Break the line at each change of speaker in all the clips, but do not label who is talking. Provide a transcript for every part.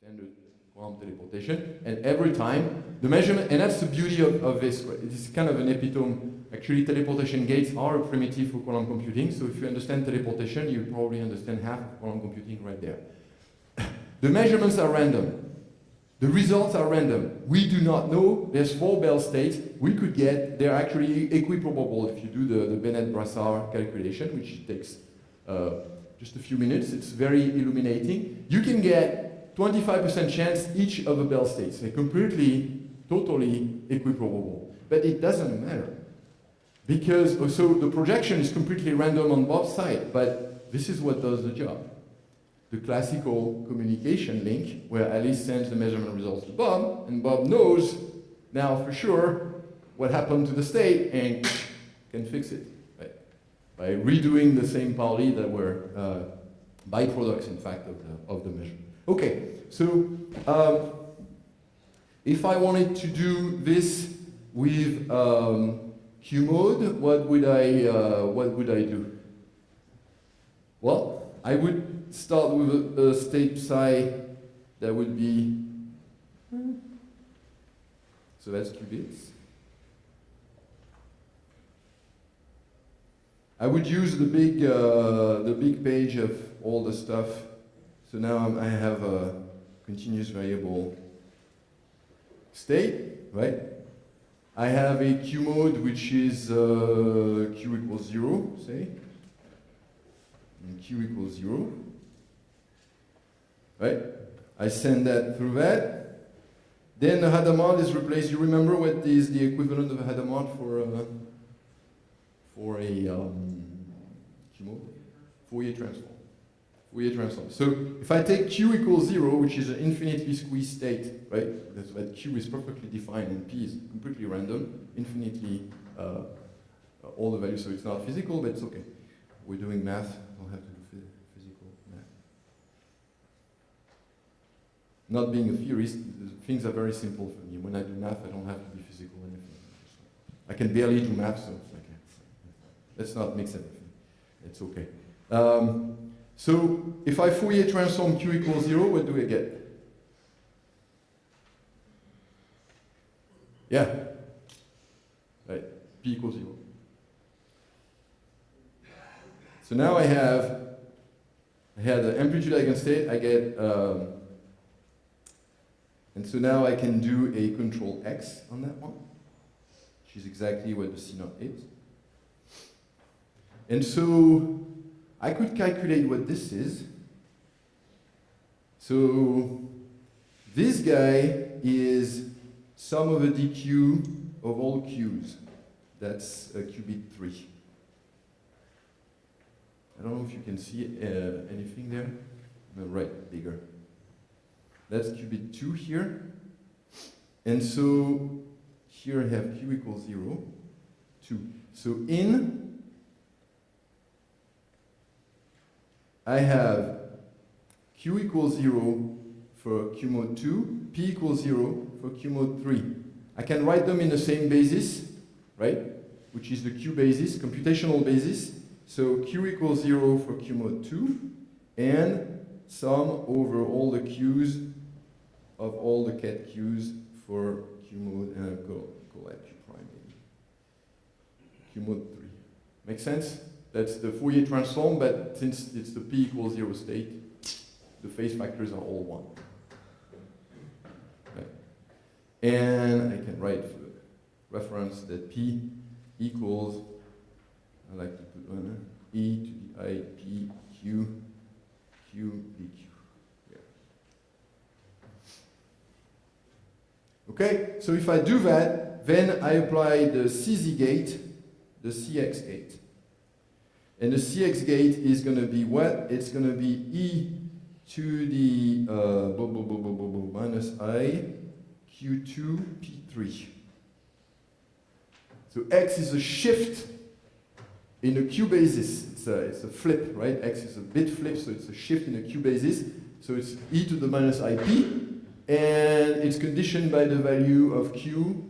standard quantum teleportation, and every time the measurement, and that's the beauty of this. Right? It is kind of an epitome. Actually, teleportation gates are a primitive for quantum computing, so if you understand teleportation, you probably understand half of quantum computing right there. The measurements are random. The results are random. We do not know. There's 4 Bell states we could get. They're actually equiprobable if you do the Bennett-Brassard calculation, which takes just a few minutes. It's very illuminating. You can get 25% chance each of the Bell states. They're completely, totally equiprobable. But it doesn't matter. Because, so the projection is completely random on both sides, but this is what does the job. The classical communication link, where Alice sends the measurement results to Bob, and Bob knows now for sure what happened to the state and can fix it, right? By redoing the same Pauli that were byproducts, in fact, of the measurement. Okay, so if I wanted to do this with Q mode, what would I do? Well, I would start with a state psi that would be, so that's qubits. I would use the big page of all the stuff. So now I have a continuous variable state, right? I have a Q mode which is Q equals 0, say. And Q equals 0. Right? I send that through that. Then the Hadamard is replaced. You remember what is the equivalent of a Hadamard for a Q mode? Fourier transform. Fourier transform. So if I take Q equals 0, which is an infinitely squeezed state, right? That's why Q is perfectly defined and P is completely random, infinitely all the values, so it's not physical, but it's okay. We're doing math, I don't have to do physical math. Not being a theorist, things are very simple for me. When I do math, I don't have to be physical or anything. I can barely do math, so it's like, let's not mix everything. It's okay. So if I Fourier transform Q equals 0, what do I get? Yeah. Right. P equals 0. So now I had the amplitude eigenstate, I get, and so now I can do a control X on that one, which is exactly what the C0 is. And so I could calculate what this is. So this guy is sum of a dq of all q's. That's qubit 3. I don't know if you can see anything there. No, right, bigger. That's qubit 2 here. And so here I have q equals 0, 2. So in, I have q equals 0 for q mode 2, p equals 0 for q mode 3. I can write them in the same basis, right? Which is the q basis, computational basis. So q equals 0 for q mode 2, and sum over all the q's of all the ket q's for q mode, and I'll call that q prime maybe. Q mode 3. Make sense? That's the Fourier transform, but since it's the p equals 0 state, the phase factors are all 1. Okay. And I can write for reference that p equals, I like to put one, e to the I p q q dq. Yeah. Okay, so if I do that, then I apply the CZ gate, the CX gate. And the CX gate is going to be what? It's going to be e to the minus I q2 p3. So x is a shift in a q basis. It's a flip, right? X is a bit flip, so it's a shift in a q basis. So it's e to the minus ip, and it's conditioned by the value of q,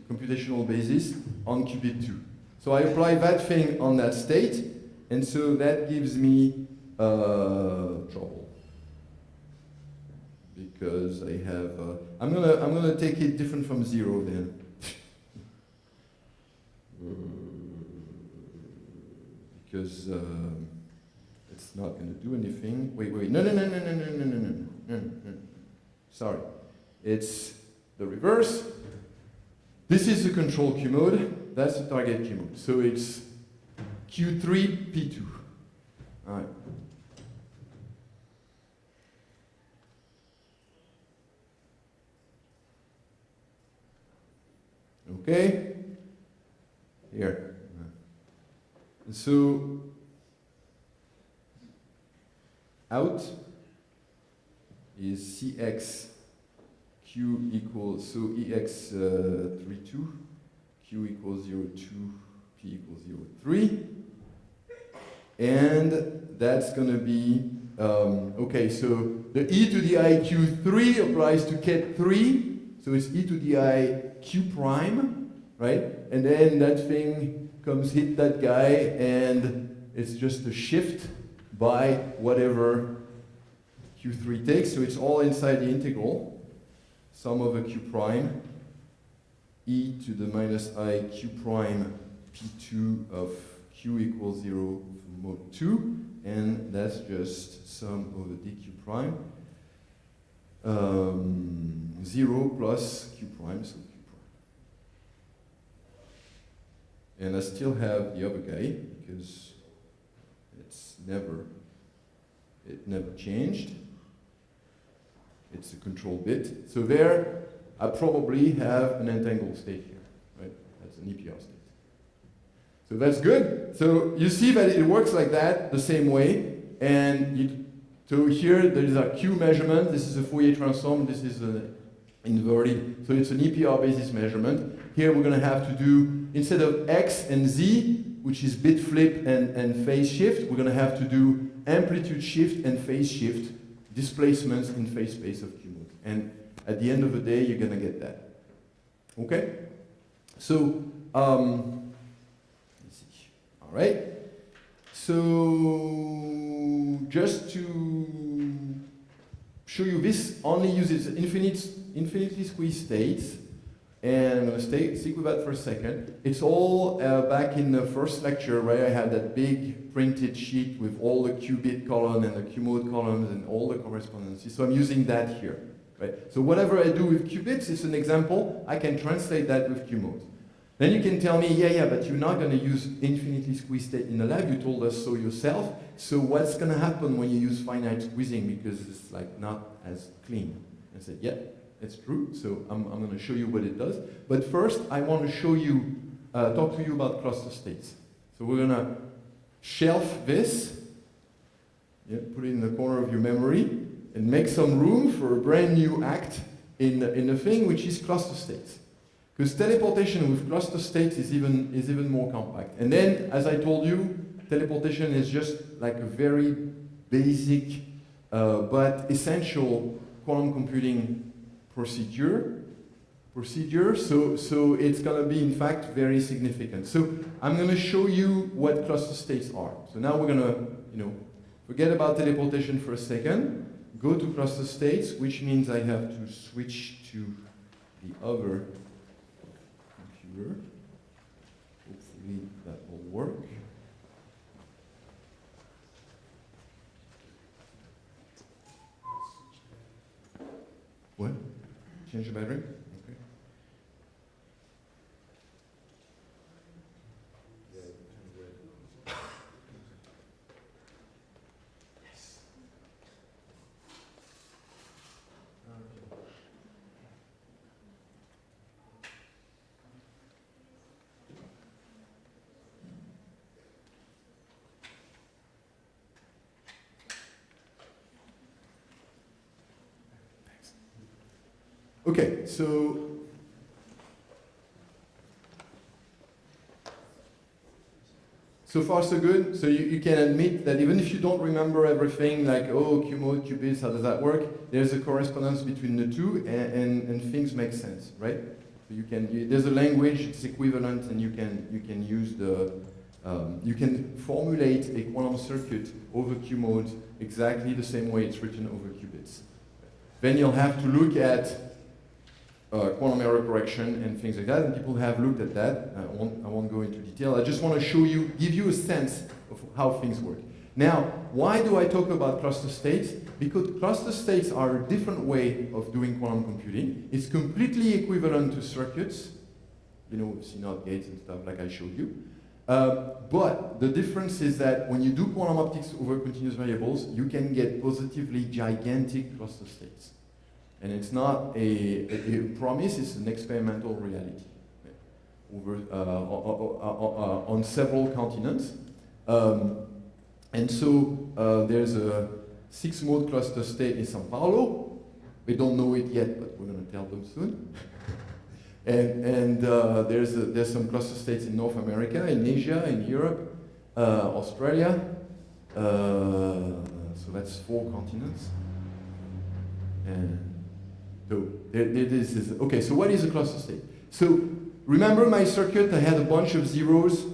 computational basis, on qubit 2. So I apply that thing on that state, and so that gives me trouble. because I have. I'm gonna take it different from 0 then. Because it's not gonna do anything. Wait. No. Sorry, it's the reverse. This is the control Q mode. That's the target Q mode. So it's Q3 P2. All right. Okay. Here. So out is Cx Q equals, so Ex 32, Q equals 0.2, P equals 0.3. And that's going to be, okay, so the e to the I Q3 applies to ket 3, so it's e to the I Q prime, right? And then that thing comes hit that guy, and it's just a shift by whatever Q3 takes, so it's all inside the integral. Sum over Q prime, e to the minus I Q prime P2 of Q equals 0 for mode 2, and that's just sum over dq prime, 0 plus Q prime, so Q prime. And I still have the other guy, because it never changed. It's a control bit. So there, I probably have an entangled state here, right? That's an EPR state. So that's good. So you see that it works like that, the same way. And so here there is a Q measurement. This is a Fourier transform. This is an inverted. So it's an EPR basis measurement. Here we're going to have to do, instead of X and Z, which is bit flip and phase shift, we're going to have to do amplitude shift and phase shift, displacements in phase space of Q mode. And at the end of the day, you're going to get that. Okay? So, let's see. All right. So, just to show you, this only uses infinitely squeezed states. And I'm going to stick with that for a second. It's all back in the first lecture where I had that big printed sheet with all the Q-bit column and the Q-mode columns and all the correspondences. So I'm using that here. Right? So whatever I do with Q-bits is an example. I can translate that with Q-mode. Then you can tell me, yeah, but you're not going to use infinitely squeezed state in the lab. You told us so yourself. So what's going to happen when you use finite squeezing, because it's like not as clean? I said, yeah. It's true, so I'm going to show you what it does. But first, I want to show you, talk to you about cluster states. So we're going to shelf this, put it in the corner of your memory, and make some room for a brand new act in the thing, which is cluster states. Because teleportation with cluster states is even more compact. And then, as I told you, teleportation is just like a very basic but essential quantum computing procedure, so it's going to be, in fact, very significant. So I'm going to show you what cluster states are. So now we're going to, forget about teleportation for a second, go to cluster states, which means I have to switch to the other computer. Hopefully that will work. What? Change the battery? Okay. Yes. Okay, so far so good. So you can admit that even if you don't remember everything, like, oh, Q mode, Q bits, how does that work? There's a correspondence between the two, and things make sense, right? So there's a language, it's equivalent, and you can use you can formulate a quantum circuit over Q mode exactly the same way it's written over Q bits. Then you'll have to look at quantum error correction and things like that, and people have looked at that. I won't go into detail. I just want to show you, give you a sense of how things work. Now, why do I talk about cluster states? Because cluster states are a different way of doing quantum computing. It's completely equivalent to circuits, you know, CNOT gates and stuff like I showed you. But the difference is that when you do quantum optics over continuous variables, you can get positively gigantic cluster states. And it's not a promise, it's an experimental reality over, on several continents. And so there's a 6-mode cluster state in Sao Paulo. We don't know it yet, but we're going to tell them soon. and there's some cluster states in North America, in Asia, in Europe, Australia. So that's 4 continents. And so this is, okay, so what is a cluster state? So remember my circuit, I had a bunch of zeros,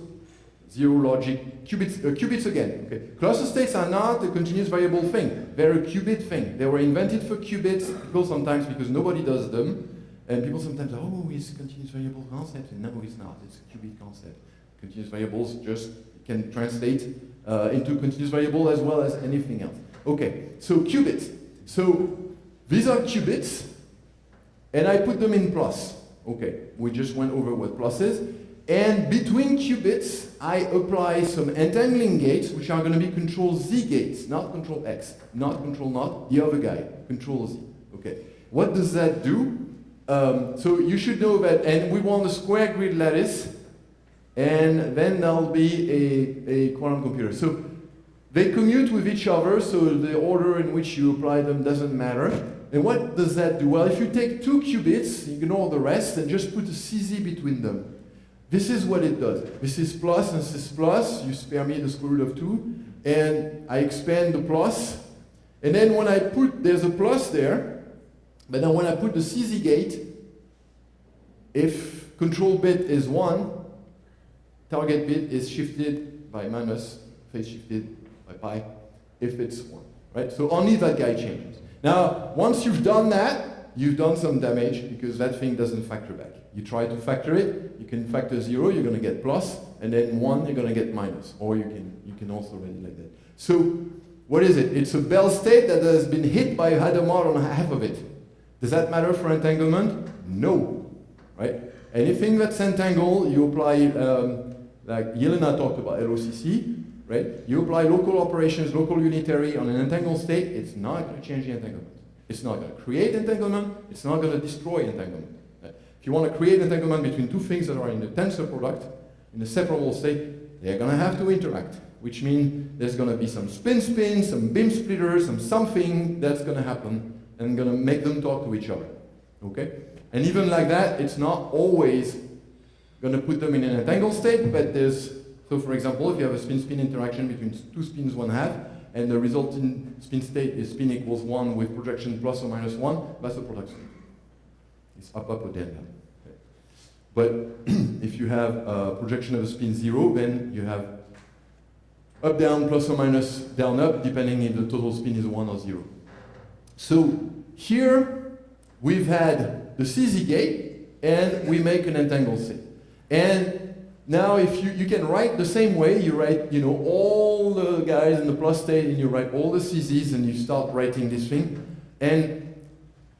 zero logic, qubits again. Okay. Cluster states are not a continuous variable thing. They're a qubit thing. They were invented for qubits, people sometimes because nobody does them. And people sometimes say, oh, it's a continuous variable concept. And no, it's not. It's a qubit concept. Continuous variables just can translate into continuous variable as well as anything else. Okay, so qubits. So these are qubits, and I put them in plus. Okay, we just went over what plus is. And between qubits, I apply some entangling gates, which are going to be control Z gates, not control X, not control not, the other guy, control Z. Okay, what does that do? So you should know that, and we want a square grid lattice, and then there'll be a quantum computer. So they commute with each other, so the order in which you apply them doesn't matter. And what does that do? Well, if you take 2 qubits, ignore the rest, and just put a CZ between them. This is what it does. This is plus and this is plus. You spare me the square root of 2. And I expand the plus. And then when I put, there's a plus there. But then when I put the CZ gate, if control bit is 1, target bit is shifted by minus, phase shifted by pi, if it's 1. Right? So only that guy changes. Now, once you've done that, you've done some damage because that thing doesn't factor back. You try to factor it, you can factor 0, you're going to get plus, and then 1, you're going to get minus. Or you can also write it like that. So, what is it? It's a Bell state that has been hit by a Hadamard on half of it. Does that matter for entanglement? No. Right? Anything that's entangled, you apply, like Yelena talked about LOCC, right? You apply local operations, local unitary on an entangled state, it's not going to change the entanglement. It's not going to create entanglement, it's not going to destroy entanglement. If you want to create entanglement between 2 things that are in the tensor product, in a separable state, they're going to have to interact, which means there's going to be some spin, some beam splitters, something that's going to happen and going to make them talk to each other. Okay? And even like that, it's not always going to put them in an entangled state, but there's, so for example, if you have a spin-spin interaction between 2 spins 1/2, and the resulting spin state is spin equals 1 with projection plus or minus 1, that's a product state. It's up, or down, down. Okay. But if you have a projection of a spin 0, then you have up, down, plus or minus, down, up, depending if the total spin is 1 or 0. So here we've had the CZ gate, and we make an entangled state. And now if you can write the same way, you write, you know, all the guys in the plus state, and you write all the CZs, and you start writing this thing. And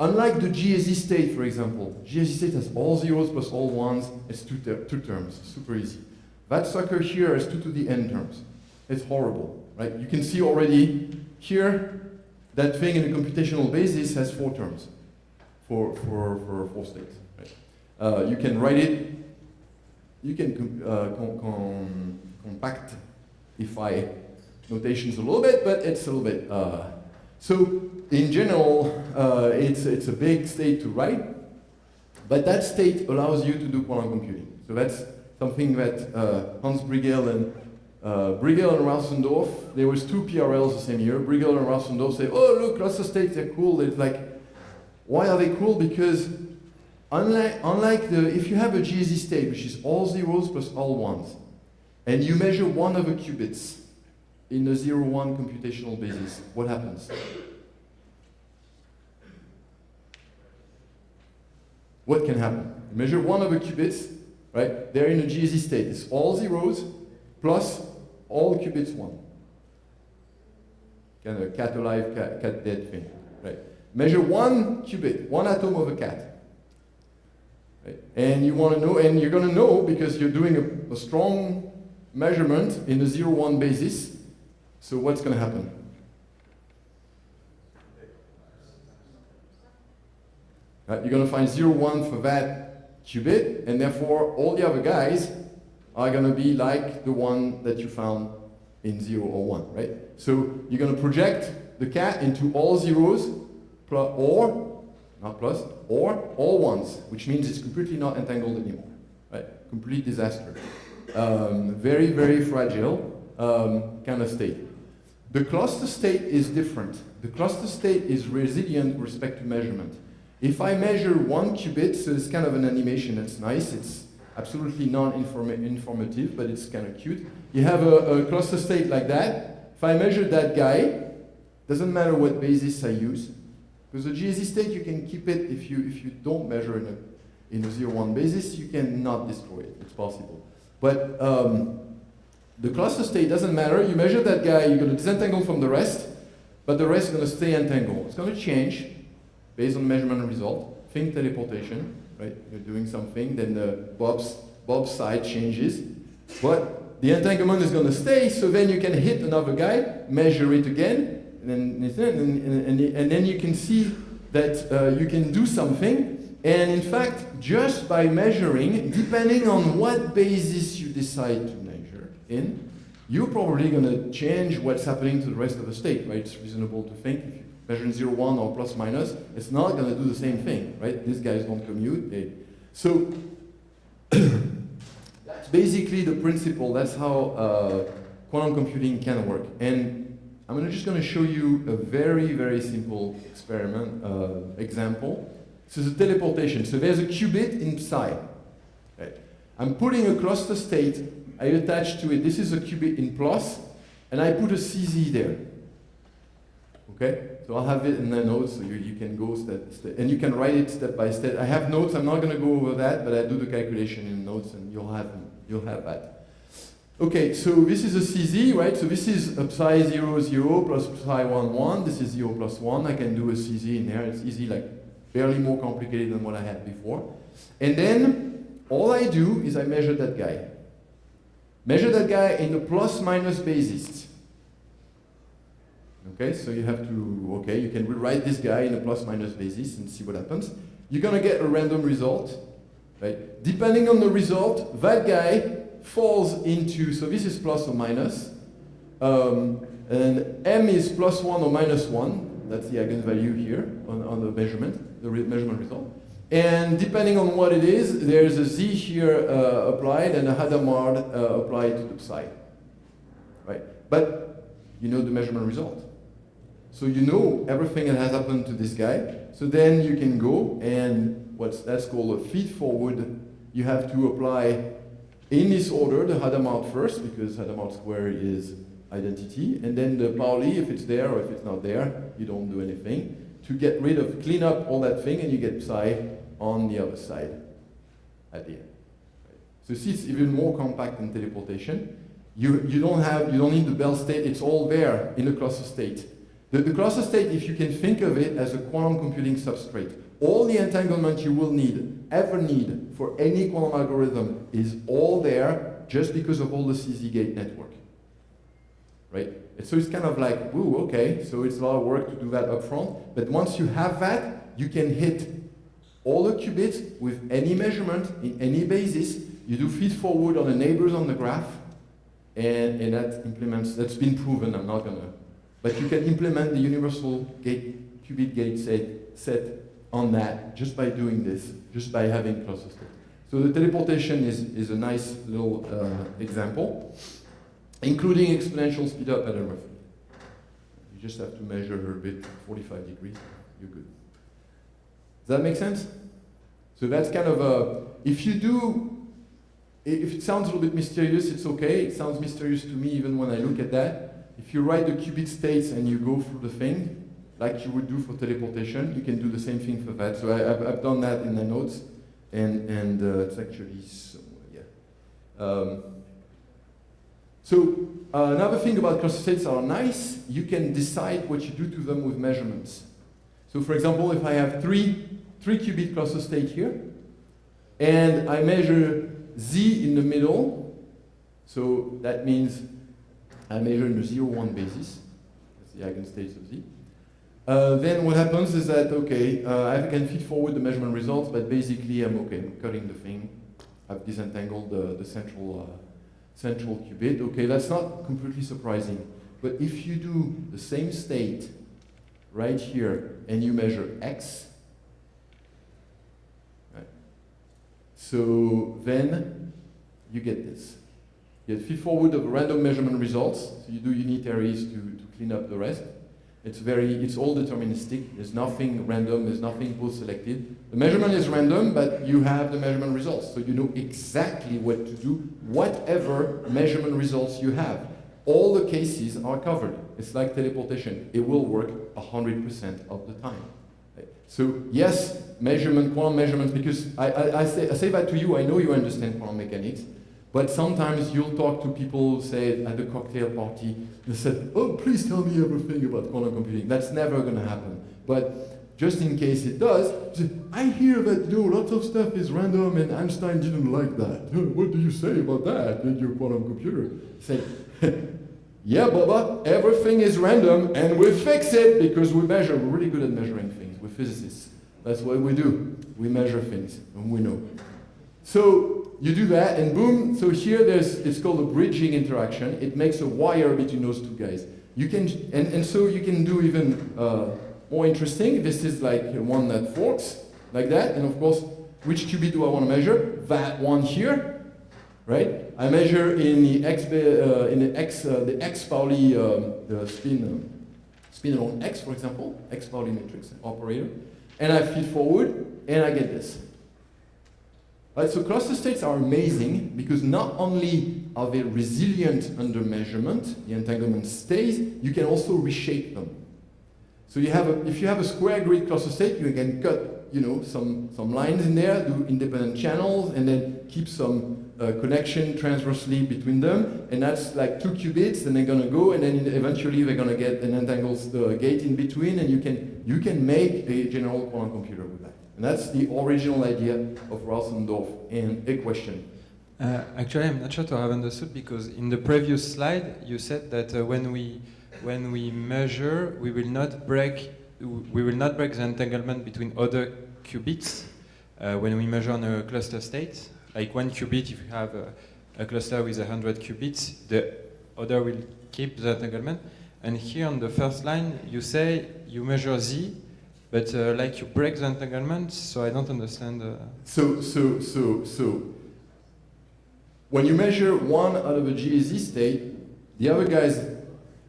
unlike the GAZ state, for example, GAZ state has all zeros plus all ones, it's two terms, super easy. That sucker here has 2 to the n terms. It's horrible, right? You can see already here, that thing in a computational basis has 4 terms for 4 states. Right? You can write it, you can compactify notations a little bit, but it's a little bit. So in general, it's a big state to write, but that state allows you to do quantum computing. So that's something that Hans Brigel and Rauschendorf, there was 2 PRLs the same year. Brigel and Rauschendorf say, oh look, cluster states, they're cool. It's like, why are they cool? Because unlike if you have a GAZ state, which is all zeros plus all ones, and you measure 1 over qubits in a 0-1 computational basis, what happens? what can happen? You measure one of the qubits, right? They're in a GZ state. It's all zeros plus all qubits 1. Kind of cat alive, cat dead thing, right? Measure one qubit, one atom of a cat. Right? And you want to know, and you're going to know because you're doing a strong measurement in a 0-1 basis. So what's going to happen? Right? You're going to find 0-1 for that qubit, and therefore all the other guys are going to be like the one that you found in 0 or 1, right? So you're going to project the cat into all zeros, or all ones, which means it's completely not entangled anymore, right? Complete disaster. Very, very fragile kind of state. The cluster state is different. The cluster state is resilient with respect to measurement. If I measure one qubit, so it's kind of an animation that's nice, it's absolutely non-informative, but it's kind of cute. You have a cluster state like that. If I measure that guy, doesn't matter what basis I use, because the GZ state, you can keep it if you don't measure in a 0-1 basis, you cannot destroy it. It's possible. But the cluster state doesn't matter. You measure that guy, you're going to disentangle from the rest, but the rest is going to stay entangled. It's going to change based on measurement result. Think teleportation, right? You're doing something, then Bob's side changes, but the entanglement is going to stay. So then you can hit another guy, measure it again. And then you can see that you can do something. And in fact, just by measuring, depending on what basis you decide to measure in, you're probably going to change what's happening to the rest of the state, right? It's reasonable to think if you measure in 0-1 or plus minus, it's not going to do the same thing, right? These guys don't commute. So that's basically the principle. That's how quantum computing can work. And I'm just going to show you a very, very simple example. This is a teleportation. So there's a qubit in psi. Right? I'm putting a cluster state. I attach to it. This is a qubit in plus, and I put a CZ there. Okay? So I'll have it in the notes, so you can go step, and you can write it step by step. I have notes. I'm not going to go over that, but I do the calculation in notes, and you'll have that. Okay, so this is a CZ, right? So this is a psi 0, 0 plus psi 1, 1. This is 0 plus 1. I can do a CZ in there. It's easy, like barely more complicated than what I had before. And then all I do is I measure that guy. Measure that guy in a plus minus basis. Okay, so you have to, okay, you can rewrite this guy in a plus minus basis and see what happens. You're going to get a random result, right? Depending on the result, that guy falls into, so this is plus or minus, and M is plus 1 or minus 1, that's the eigenvalue here on the measurement, measurement result. And depending on what it is, there's a Z here applied and a Hadamard applied to the psi, right? But you know the measurement result. So you know everything that has happened to this guy, so then you can go and that's called a feed forward. You have to apply in this order, the Hadamard first, because Hadamard square is identity, and then the Pauli, if it's there or if it's not there, you don't do anything, to get rid of, clean up all that thing, and you get psi on the other side at the end. Right. So see, it's even more compact than teleportation. You don't need the Bell state, it's all there in the cluster state. The cluster state, if you can think of it as a quantum computing substrate, all the entanglement you will ever need for any quantum algorithm is all there just because of all the CZ gate network, right? And so it's kind of like, ooh, okay, so it's a lot of work to do that up front, but once you have that, you can hit all the qubits with any measurement in any basis. You do feed forward on the neighbors on the graph, and that's been proven, I'm not gonna, but you can implement the universal qubit gate set on that just by doing this, just by having cluster state. So the teleportation is a nice little example, including exponential speed up at everything. You just have to measure a bit, 45 degrees, you're good. Does that make sense? So that's kind of if it sounds a little bit mysterious, it's okay. It sounds mysterious to me even when I look at that. If you write the qubit states and you go through the thing, like you would do for teleportation, you can do the same thing for that. So I've done that in the notes. and it's actually somewhere, yeah. So another thing about cluster states are nice. You can decide what you do to them with measurements. So for example, if I have three qubit cluster state here, and I measure Z in the middle, so that means I measure in the 0-1 basis, that's the eigenstates of Z. Then what happens is that, okay, I can feed forward the measurement results, but basically I'm cutting the thing. I've disentangled the central qubit. Okay, that's not completely surprising. But if you do the same state right here and you measure X, right, so then you get this. You get feed forward of random measurement results. So you do unitaries to clean up the rest. It's all deterministic. There's nothing random, there's nothing post-selected. The measurement is random, but you have the measurement results. So you know exactly what to do, whatever measurement results you have. All the cases are covered. It's like teleportation. It will work 100% of the time. So yes, quantum measurements, because I say that to you, I know you understand quantum mechanics, but sometimes you'll talk to people, say, at a cocktail party, they said, oh, please tell me everything about quantum computing. That's never going to happen. But just in case it does, say, I hear that lots of stuff is random and Einstein didn't like that. What do you say about that in your quantum computer? Say, yeah, Baba, everything is random and we fix it because we measure. We're really good at measuring things. We're physicists. That's what we do. We measure things and we know. So you do that, and boom. So here it's called a bridging interaction. It makes a wire between those two guys. You can, and so you can do even more interesting. This is like one that forks like that, and of course, which qubit do I want to measure? That one here, right? I measure in the X Pauli spin along X, for example, X Pauli matrix operator, and I feed forward, and I get this. Right, so cluster states are amazing because not only are they resilient under measurement, the entanglement stays, you can also reshape them. So if you have a square grid cluster state, you can cut some lines in there, do independent channels, and then keep some connection transversely between them, and that's like 2 qubits, and they're going to go, and then eventually they're going to get an entangled gate in between, and you can make a general quantum computer with that. And that's the original idea of Rauschendorf and equation.
Actually, I'm not sure to have understood, because in the previous slide you said that when we measure, we will not break the entanglement between other qubits when we measure on a cluster state. Like 1 qubit, if you have a cluster with 100 qubits, the other will keep the entanglement. And here on the first line, you say you measure Z. But like you break the entanglement, so I don't understand.
So when you measure one out of a GAZ state, the other guys,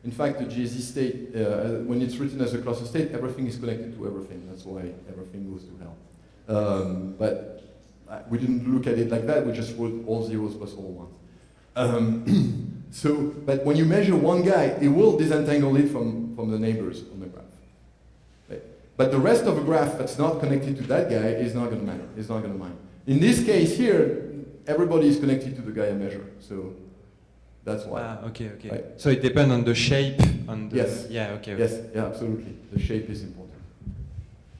in fact, the GAZ state, when it's written as a cluster state, everything is connected to everything. That's why everything goes to hell. But we didn't look at it like that. We just wrote all zeros plus all ones. But when you measure one guy, it will disentangle it from the neighbors on the graph. But the rest of the graph that's not connected to that guy is not going to matter. It's not going to mind. In this case here, everybody is connected to the guy I measure. So that's why.
Okay.
Right.
So it depends on the shape.
Yes.
Yeah. Okay.
Yes. Yeah. Absolutely. The shape is important.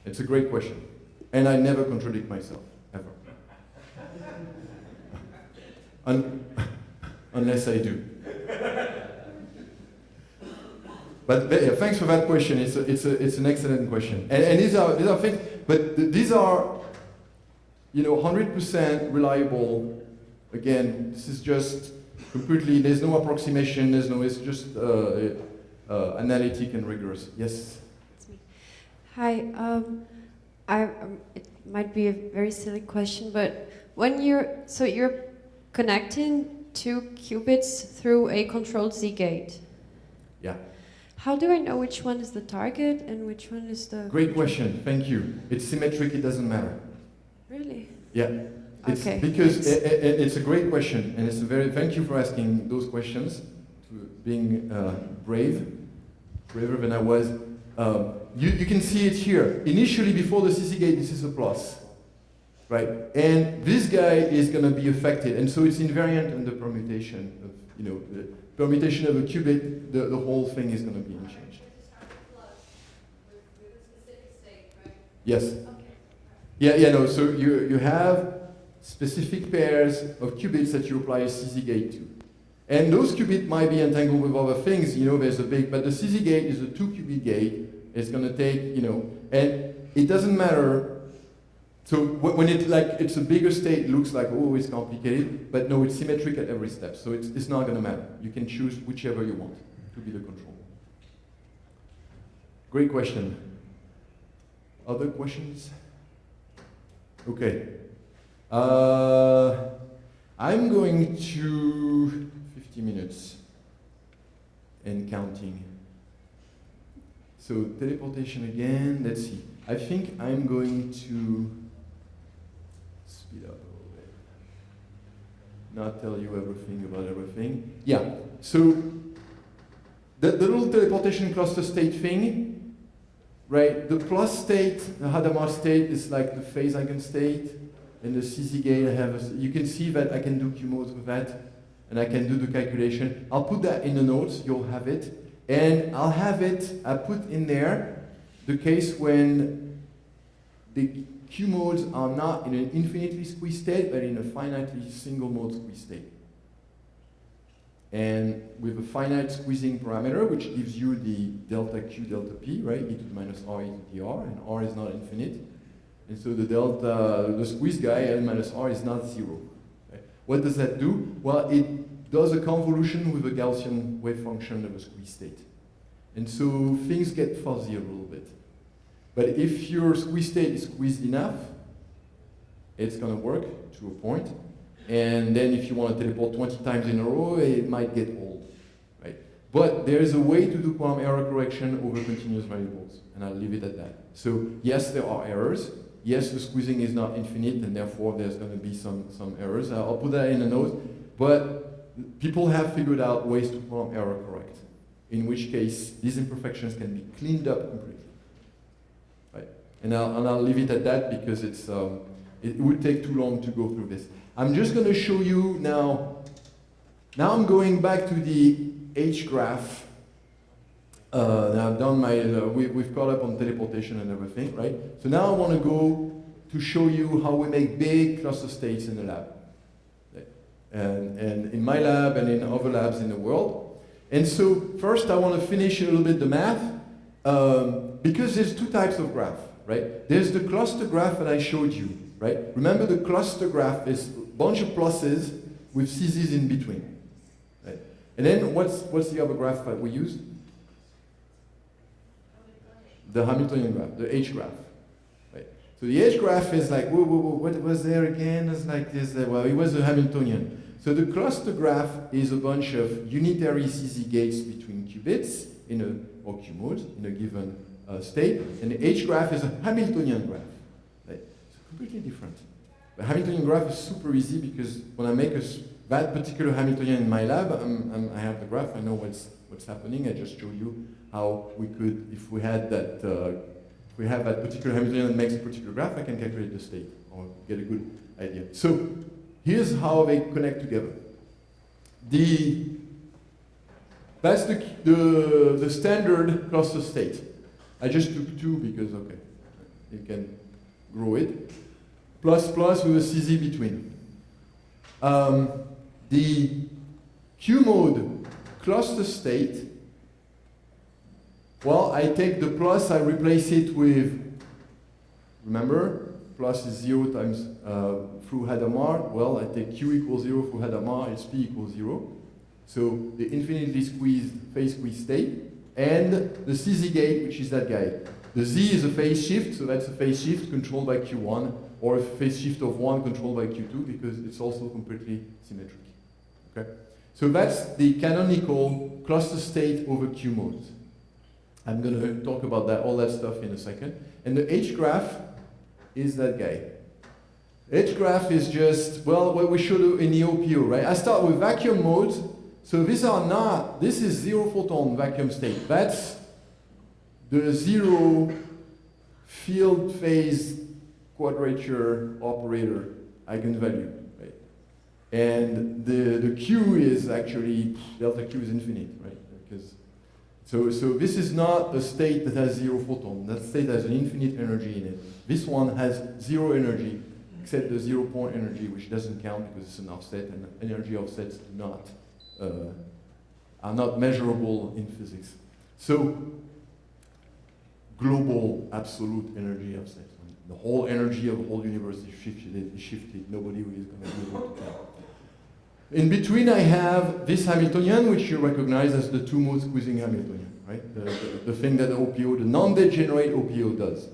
It's a great question, and I never contradict myself ever, unless I do. But thanks for that question. It's an excellent question. And these are things, but these are 100% reliable. Again, this is just completely. There's no approximation. It's just analytic and rigorous. Yes.
It's me. Hi. It might be a very silly question, but when you're connecting 2 qubits through a controlled Z gate.
Yeah.
How do I know which one is the target and which one is the...
Great question, thank you. It's symmetric, it doesn't matter.
Really?
Yeah.
Okay.
Because it's a great question, and thank you for asking those questions, being braver than I was. You can see it here. Initially, before the CC gate, this is a plus. right? And this guy is going to be affected, and so it's invariant in the permutation of, the permutation of a qubit, the whole thing is going to be unchanged. Yes. Yeah, no, so you have specific pairs of qubits that you apply a CZ gate to. And those qubits might be entangled with other things, there's a big, but the CZ gate is a 2-qubit gate. It's going to take, and it doesn't matter. So when it's a bigger state, it looks like, oh, it's complicated, but no, it's symmetric at every step, so it's not going to matter. You can choose whichever you want to be the control. Great question. Other questions? Okay. I'm going to 50 minutes and counting. So teleportation again, let's see. I think I'm going to speed up a little bit. Not tell you everything about everything. Yeah, so the little teleportation cluster state thing, right? The plus state, the Hadamard state is like the phase eigenstate, and the CZ gate I have, you can see that I can do Q modes with that, and I can do the calculation. I'll put that in the notes, you'll have it. And I'll put in there the case when the Q modes are not in an infinitely squeezed state, but in a finitely single mode squeezed state. And with a finite squeezing parameter, which gives you the delta Q, delta P, right? E to the minus R, e to the R, and R is not infinite. And so the squeeze guy, L minus R, is not 0. Right? What does that do? Well, it does a convolution with a Gaussian wave function of a squeeze state. And so things get fuzzy a little bit. But if your squeeze state is squeezed enough, it's going to work to a point. And then if you want to teleport 20 times in a row, it might get old. Right? But there is a way to do quantum error correction over continuous variables. And I'll leave it at that. So yes, there are errors. Yes, the squeezing is not infinite, and therefore there's going to be some errors. I'll put that in a note. But people have figured out ways to quantum error correct, in which case these imperfections can be cleaned up completely. Right? And I'll leave it at that because it would take too long to go through this. I'm just going to show you now. Now I'm going back to the H graph. Now I've done my, we've caught up on teleportation and everything, right? So now I want to go to show you how we make big cluster states in the lab. And in my lab and in other labs in the world. And so first I want to finish a little bit the math, because there's two types of graph, right? There's the cluster graph that I showed you, right? Remember the cluster graph is a bunch of pluses with CZs in between, right? And then what's the other graph that we used? The Hamiltonian graph, the H graph. So the H graph is like, whoa, what was there again? It's like this, well, it was a Hamiltonian. So the cluster graph is a bunch of unitary CZ gates between qubits or Q modes in a given state. And the H graph is a Hamiltonian graph. Right? It's completely different. The Hamiltonian graph is super easy because when I make that particular Hamiltonian in my lab, I have the graph, I know what's happening. I just show you how we could, if we had that, if we have that particular Hamiltonian that makes a particular graph, I can calculate the state or get a good idea. So here's how they connect together. That's the standard cluster state. I just took 2 because, okay, you can grow it. Plus with a CZ between. The Q mode cluster state, well, I take the plus, I replace it with, remember, plus is 0 times through Hadamard. Well, I take Q equals 0 through Hadamard, it's P equals 0. So the infinitely squeezed phase squeeze state, and the CZ gate, which is that guy. The Z is a phase shift, so that's a phase shift controlled by Q1, or a phase shift of 1 controlled by Q2, because it's also completely symmetric. Okay? So that's the canonical cluster state over Q modes. I'm going to talk about all that stuff in a second. And the H graph is that guy. H graph is just, well, what we showed in the OPO, right? I start with vacuum modes. So this is 0 photon vacuum state. That's the 0 field phase quadrature operator eigenvalue, right? And the Q is actually, delta Q is infinite, right? Because so this is not a state that has 0 photon. That state has an infinite energy in it. This one has 0 energy, except the 0 point energy, which doesn't count because it's an offset, and energy offsets are not measurable in physics. So global absolute energy offset. The whole energy of the whole universe is shifted. Nobody is going to be able to tell. In between, I have this Hamiltonian, which you recognize as the two-mode squeezing Hamiltonian, right? The thing that the OPO, the non-degenerate OPO does.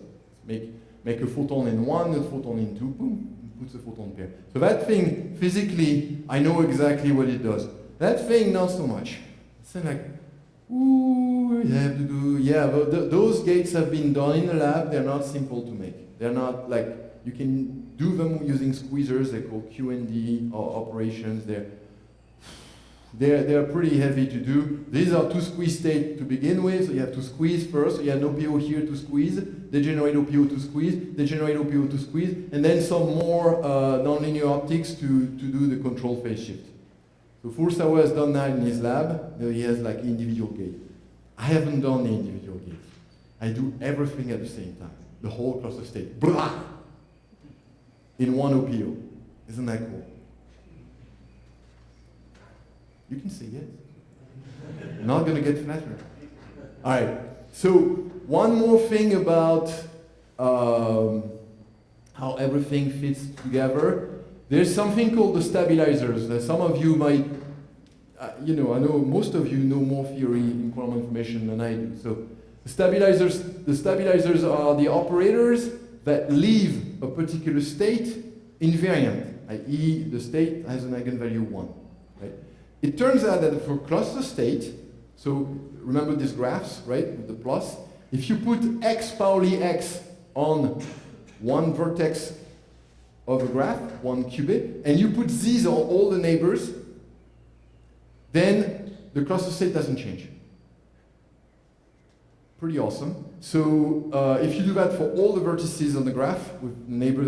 Make a photon in one, a photon in two, boom, puts a photon pair. So that thing, physically, I know exactly what it does. That thing, not so much. It's like, ooh, you have to do, yeah, but those gates have been done in the lab. They're not simple to make. They're not like, you can do them using squeezers. They're called Q&D operations. They're pretty heavy to do. These are two squeeze states to begin with. So you have to squeeze first. So you have an OPO here to squeeze. They generate OPO to squeeze. They generate OPO to squeeze. And then some more nonlinear optics to do the control phase shift. So Furusawa has done that in his lab. He has like individual gates. I haven't done the individual gates. I do everything at the same time. The whole cluster state. Blah! In one OPO. Isn't that cool? You can say yes. Not going to get flattered. All right. So one more thing about how everything fits together. There's something called the stabilizers. Some of you might, I know most of you know more theory in quantum information than I do. So the stabilizers are the operators that leave a particular state invariant, i.e. the state has an eigenvalue 1. Right? It turns out that for cluster state, so remember these graphs, right, with the plus, if you put x Pauli x on one vertex of a graph, one qubit, and you put these on all the neighbors, then the cluster state doesn't change. Pretty awesome. So if you do that for all the vertices on the graph with neighbor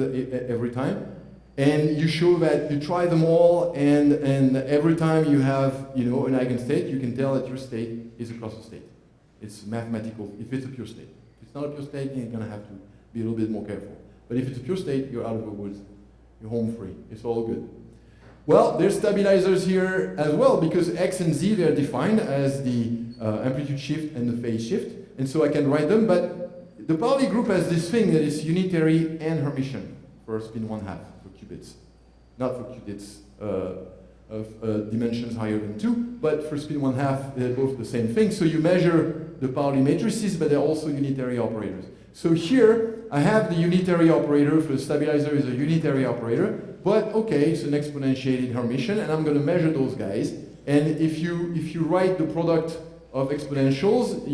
every time, and you show that you try them all, and every time you have an eigenstate, you can tell that your state is a cluster state. It's mathematical if it's a pure state. If it's not a pure state, you're going to have to be a little bit more careful. But if it's a pure state, you're out of the woods. You're home free. It's all good. Well, there's stabilizers here as well, because x and z, they're defined as the amplitude shift and the phase shift. And so I can write them, but the Pauli group has this thing that is unitary and Hermitian for spin 1/2 for qubits. Not for qubits of dimensions higher than 2, but for spin 1/2, they're both the same thing. So you measure the Pauli matrices, but they're also unitary operators. So here, I have the unitary operator for the stabilizer is a unitary operator, but okay, it's an exponentiated Hermitian, and I'm going to measure those guys. And if you write the product of exponentials,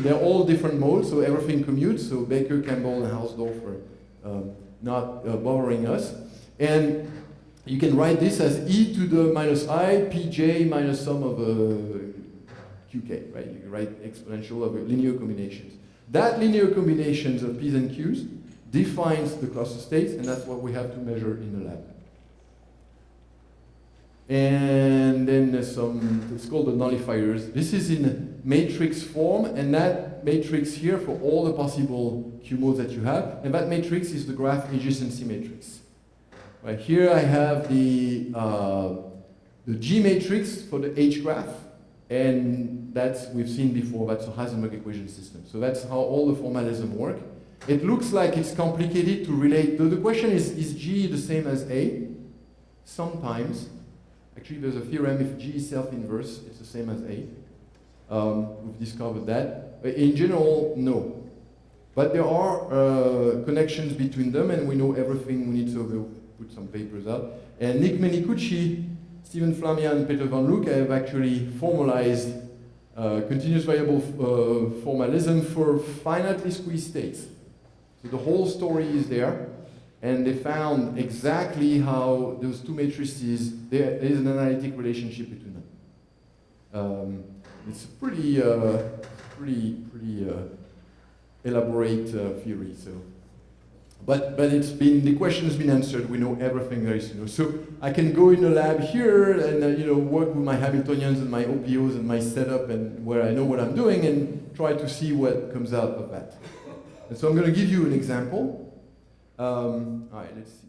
they're all different modes, so everything commutes, so Baker, Campbell, and Hausdorff are not bothering us. And you can write this as e to the minus I, pj minus sum of qk, right? You can write exponential of linear combinations. That linear combinations of p's and q's defines the cluster states, and that's what we have to measure in the lab. And then there's it's called the nullifiers. This is in matrix form, and that matrix here for all the possible Q modes that you have, and that matrix is the graph adjacency matrix. Right here I have the G matrix for the H graph, and we've seen before, that's a Heisenberg equation system. So that's how all the formalism work. It looks like it's complicated to relate. The question is G the same as A? Sometimes. Actually, there's a theorem, if G is self-inverse, it's the same as A. We've discovered that. In general, no. But there are connections between them, and we know everything we need, so we'll put some papers out. And Nick Menicucci, Stephen Flamia, and Peter van Loek have actually formalized continuous variable formalism for finitely squeezed states. So the whole story is there. And they found exactly how those two matrices, there is an analytic relationship between them. It's a pretty elaborate theory. So But the question has been answered. We know everything there is to know. So I can go in a lab here and work with my Hamiltonians and my OPOs and my setup and where I know what I'm doing and try to see what comes out of that. And so I'm going to give you an example. All right, let's see.